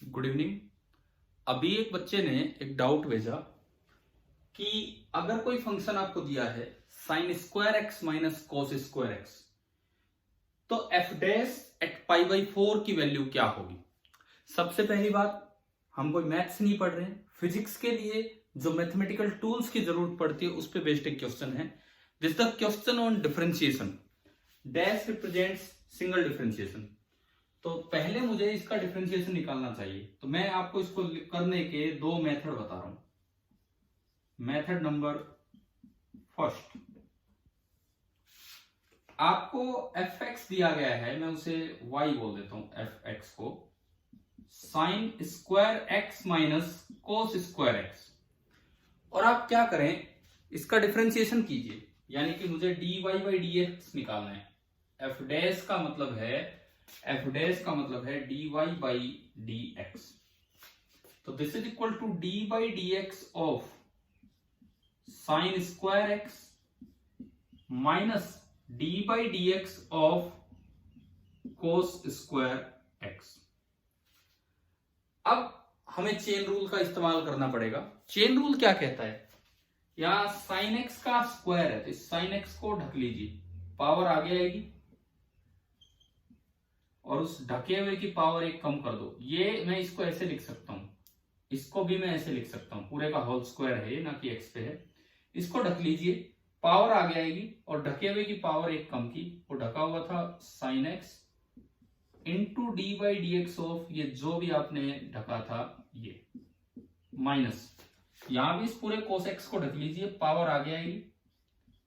Good evening. अभी एक बच्चे ने एक डाउट भेजा कि अगर कोई फंक्शन आपको दिया है sine square x minus cos square x, तो f dash at pi by 4 की वैल्यू क्या होगी। सबसे पहली बात, हम कोई मैथ्स नहीं पढ़ रहे हैं, फिजिक्स के लिए जो मैथमेटिकल टूल्स की जरूरत पड़ती है उस पर बेस्ड एक क्वेश्चन है। This the question on differentiation. Dash represents single differentiation. तो पहले मुझे इसका डिफरेंशिएशन निकालना चाहिए, तो मैं आपको इसको करने के दो मेथड बता रहा हूं। मेथड नंबर फर्स्ट, आपको एफ एक्स दिया गया है, मैं उसे वाई बोल देता हूं, एफ एक्स को sign square x minus cos square x, और आप क्या करें, इसका डिफरेंशिएशन कीजिए, यानी कि मुझे d y by d x निकालना है। एफ डैश का मतलब है d y by d x. तो this is equal to d by d x of sine square x minus d by d x of cos square x. अब हमें chain rule का इस्तेमाल करना पड़ेगा। चेन रूल क्या कहता है, यहां साइन एक्स का स्क्वायर है, तो इस साइन एक्स को ढक लीजिए, पावर आगे आएगी, और उस ढके हुए की पावर एक कम कर दो। ये मैं इसको ऐसे लिख सकता हूं, इसको भी मैं ऐसे लिख सकता हूं, पूरे का होल स्क्वायर है ये, ना कि एक्स पे है। इसको ढक लीजिए, पावर आगे आएगी, और ढके हुए की पावर एक कम की, वो ढका हुआ था sine x into D by d x of ये जो भी आपने ढका था ये, माइनस यहां भी इस पूरे कोस एक्स को ढक लीजिए, पावर आगे आएगी,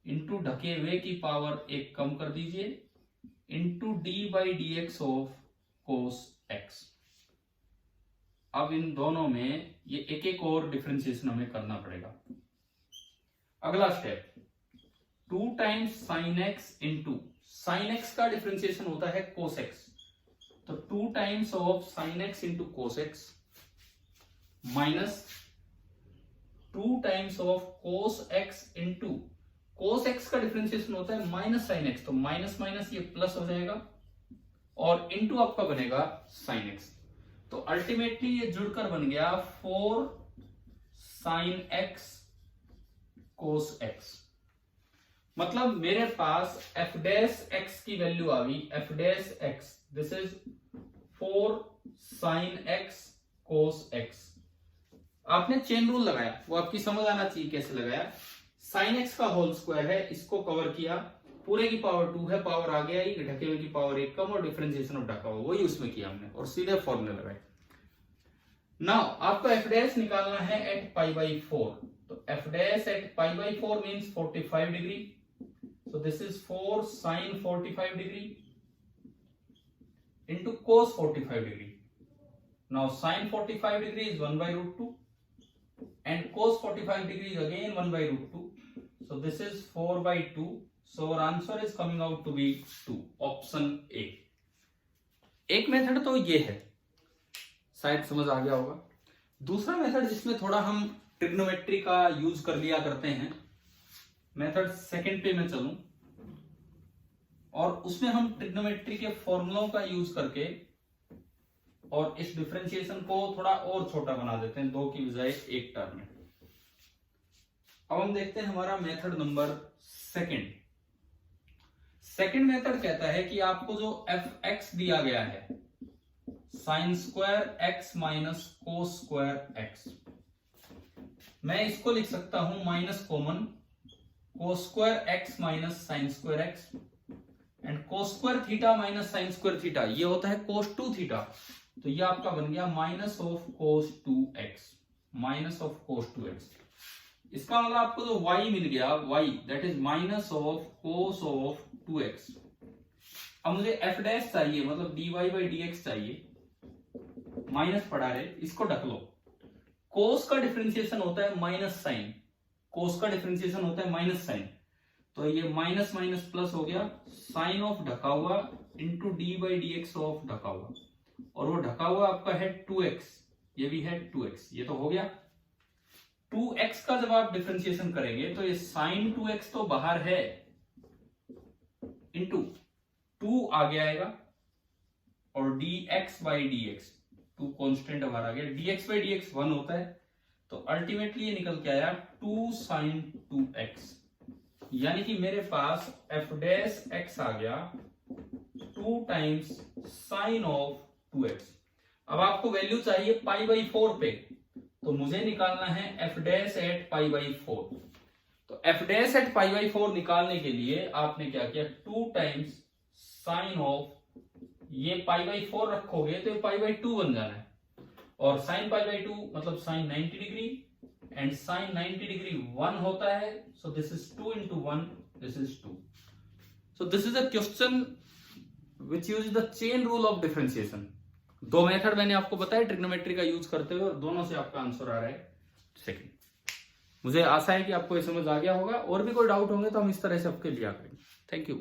इंटू ढके हुए की पावर एक कम कर दीजिए, into D by d x of cos x. अब इन दोनों में ये एक एक और डिफरेंशिएशन हमें करना पड़ेगा। अगला step, 2 times sine x into sine x का डिफरेंशिएशन होता है कोस एक्स, तो 2 times of sine x into cos x minus 2 times of cos x into cos x का डिफरेंशिएशन होता है माइनस साइन एक्स, तो माइनस माइनस ये plus हो जाएगा, और इंटू आपका बनेगा साइन एक्स। तो अल्टीमेटली ये जुड़कर बन गया 4 साइन एक्स कोस एक्स। मतलब मेरे पास एफ डैश एक्स की वैल्यू आ गई, F dash x, this is 4 sine x cos x. आपने चेन रूल लगाया, वो आपकी समझ आना चाहिए कैसे लगाया। साइन एक्स का होल स्क्वायर है, इसको कवर किया, पूरे की पावर 2 है, पावर आगे आई, ढके हुए की पावर एक कम, और डिफरेंशिएशन ऑफ ढका हुआ वही उसमें किया हमने, और सीधे फॉर्मूला लगाए। नाउ आपको एफ डैश निकालना है एट पाई बाई 4, तो f dash at pi by 4 means 45 degree, so this is 4 sin 45 degree into cos 45 degree. Now sin 45 degree is 1 by root 2 and cos 45 degree is again 1 by root 2. So this is 4 by 2. So our answer is coming out to be 2. Option A. एक method तो ये है, शायद समझ आ गया होगा। दूसरा method जिसमें थोड़ा हम ट्रिग्नोमेट्री का यूज कर लिया करते हैं, मेथड सेकंड पे मैं चलूं, और उसमें हम ट्रिग्नोमेट्री के फॉर्मूलों का यूज करके और इस डिफरेंशिएशन को थोड़ा और छोटा बना देते हैं, 2 की बजाय 1 टर्म में। अब हम देखते हैं हमारा method number second. Second method कहता है कि आपको जो एफ एक्स दिया गया है, sine square x minus cos square x, मैं इसको लिख सकता हूं minus common cos square x minus sign square x, and cos square theta minus sine square theta, ये होता है कोस 2 थीटा, तो ये आपका बन गया minus of cos 2 x, minus of cos 2 x. इसका मतलब आपको जो y मिल गया, y that is minus of cos of 2 x. अब मुझे एफ डैश चाहिए, मतलब d y by d x चाहिए, माइनस पड़ा है, इसको ढक लो। कोस का डिफरेंशिएशन होता है माइनस साइन, कोस का डिफरेंशिएशन होता है माइनस साइन, तो ये माइनस माइनस प्लस हो गया, साइन ऑफ ढका हुआ into D by d x of ढका हुआ, और वो ढका हुआ आपका है 2x, ये भी है 2x, ये तो हो गया। 2x का जब आप डिफरेंशिएशन करेंगे तो ये साइन 2x तो बाहर है, इंटू 2 आगे आएगा, और dx बाई dx, 2 कांस्टेंट हमारा आ गया, dx बाई dx 1 होता है, तो अल्टीमेटली ये निकल के आया 2 sin 2x, यानी कि मेरे पास f डैश x आ गया 2 टाइम्स साइन ऑफ 2x। अब आपको वैल्यू चाहिए पाई बाई 4 पे, तो मुझे निकालना है f dash at pi by 4। तो f dash at pi by 4 निकालने के लिए आपने क्या किया, 2 टाइम्स साइन ऑफ, ये पाई बाई 4 रखोगे तो ये पाई बाई 2 बन जाना है, और साइन पाई बाई 2 मतलब sine 90 degree, and sine 90 degree 1 होता है, so this is 2 into 1, this is 2। So this is a question which use the chain rule of differentiation. 2 method मैंने आपको बताया ट्रिग्नोमेट्री का यूज करते हुए, और दोनों से आपका आंसर आ रहा है सेकंड। मुझे आशा है कि आपको ये समझ आ गया होगा, और भी कोई डाउट होंगे तो हम इस तरह से आपके लिया करेंगे। Thank you.